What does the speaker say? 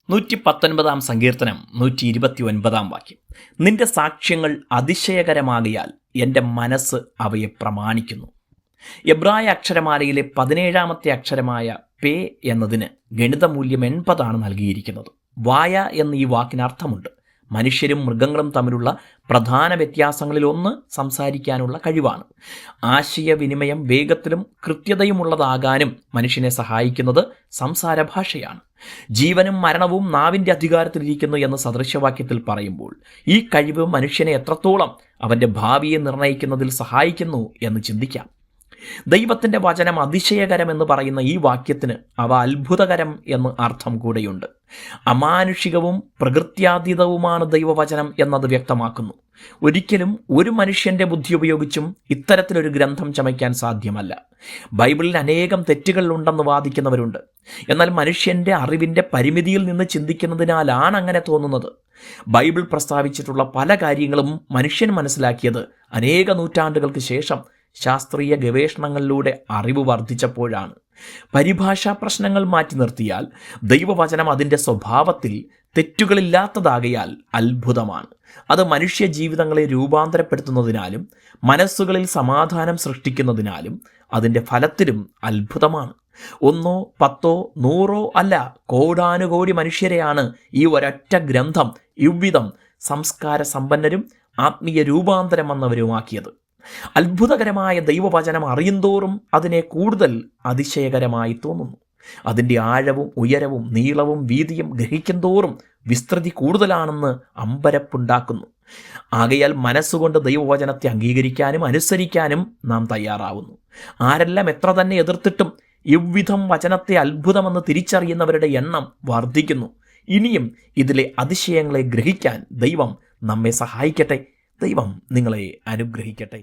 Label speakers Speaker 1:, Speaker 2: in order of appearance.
Speaker 1: 119 സങ്കീർത്തനം 129 വാക്യം. നിന്റെ സാക്ഷ്യങ്ങൾ അതിശയകരമാകയാൽ എൻ്റെ മനസ്സ് അവയെ പ്രമാണിക്കുന്നു. എബ്രായ അക്ഷരമാലയിലെ 17ാമത്തെ അക്ഷരമായ പേ എന്നതിന് ഗണിതമൂല്യം 80 നൽകിയിരിക്കുന്നത്. വായ എന്ന ഈ വാക്കിന് അർത്ഥമുണ്ട്. മനുഷ്യരും മൃഗങ്ങളും തമ്മിലുള്ള പ്രധാന വ്യത്യാസങ്ങളിലൊന്ന് സംസാരിക്കാനുള്ള കഴിവാണ്. ആശയവിനിമയം വേഗത്തിലും കൃത്യതയുമുള്ളതാകാനും മനുഷ്യനെ സഹായിക്കുന്നത് സംസാര ഭാഷയാണ്. ജീവനും മരണവും നാവിൻ്റെ അധികാരത്തിലിരിക്കുന്നു എന്ന് സദൃശവാക്യത്തിൽ പറയുമ്പോൾ ഈ കഴിവ് മനുഷ്യനെ എത്രത്തോളം അവൻ്റെ ഭാവിയെ നിർണ്ണയിക്കുന്നതിൽ സഹായിക്കുന്നു എന്ന് ചിന്തിക്കാം. ദൈവത്തിൻ്റെ വചനം അതിശയകരം എന്ന് പറയുന്ന ഈ വാക്യത്തിന് അവ അത്ഭുതകരം എന്ന് അർത്ഥം കൂടെയുണ്ട്. അമാനുഷികവും പ്രകൃത്യാതീതവുമാണ് ദൈവവചനം എന്നത് വ്യക്തമാക്കുന്നു. ഒരിക്കലും ഒരു മനുഷ്യൻ്റെ ബുദ്ധി ഉപയോഗിച്ചും ഇത്തരത്തിലൊരു ഗ്രന്ഥം ചമയ്ക്കാൻ സാധ്യമല്ല. ബൈബിളിൽ അനേകം തെറ്റുകൾ ഉണ്ടെന്ന് വാദിക്കുന്നവരുണ്ട്. എന്നാൽ മനുഷ്യൻ്റെ അറിവിൻ്റെ പരിമിതിയിൽ നിന്ന് ചിന്തിക്കുന്നതിനാലാണ് അങ്ങനെ തോന്നുന്നത്. ബൈബിൾ പ്രസ്താവിച്ചിട്ടുള്ള പല കാര്യങ്ങളും മനുഷ്യൻ മനസ്സിലാക്കിയത് അനേക നൂറ്റാണ്ടുകൾക്ക് ശേഷം ശാസ്ത്രീയ ഗവേഷണങ്ങളിലൂടെ അറിവ് വർദ്ധിച്ചപ്പോഴാണ്. പരിഭാഷാ പ്രശ്നങ്ങൾ മാറ്റി നിർത്തിയാൽ ദൈവവചനം അതിൻ്റെ സ്വഭാവത്തിൽ തെറ്റുകളില്ലാത്തതാകയാൽ അത്ഭുതമാണ്. അത് മനുഷ്യ ജീവിതങ്ങളെ രൂപാന്തരപ്പെടുത്തുന്നതിനാലും മനസ്സുകളിൽ സമാധാനം സൃഷ്ടിക്കുന്നതിനാലും അതിൻ്റെ ഫലത്തിലും അത്ഭുതമാണ്. 1, 10, 100 അല്ല, കോടാനുകോടി മനുഷ്യരെയാണ് ഈ ഒരൊറ്റ ഗ്രന്ഥം ഇவ்விധം സംസ്കാര സമ്പന്നരും ആത്മീയ രൂപാന്തരം വന്നവരുമാക്കിയത്. അത്ഭുതകരമായ ദൈവവചനം അറിയുന്തോറും അതിനെ കൂടുതൽ അതിശയകരമായി തോന്നുന്നു. അതിൻ്റെ ആഴവും ഉയരവും നീളവും വീതിയും ഗ്രഹിക്കുന്തോറും വിസ്തൃതി കൂടുതലാണെന്ന് അമ്പരപ്പുണ്ടാക്കുന്നു. ആകയാൽ മനസ്സുകൊണ്ട് ദൈവവചനത്തെ അംഗീകരിക്കാനും അനുസരിക്കാനും നാം തയ്യാറാവുന്നു. ആരെല്ലാം എത്ര തന്നെ എതിർത്തിട്ടും ഇவ்விധം വചനത്തെ അത്ഭുതമെന്ന് തിരിച്ചറിയുന്നവരുടെ എണ്ണം വർദ്ധിക്കുന്നു. ഇനിയും ഇതിലെ അതിശയങ്ങളെ ഗ്രഹിക്കാൻ ദൈവം നമ്മെ സഹായിക്കട്ടെ. ദൈവം നിങ്ങളെ അനുഗ്രഹിക്കട്ടെ.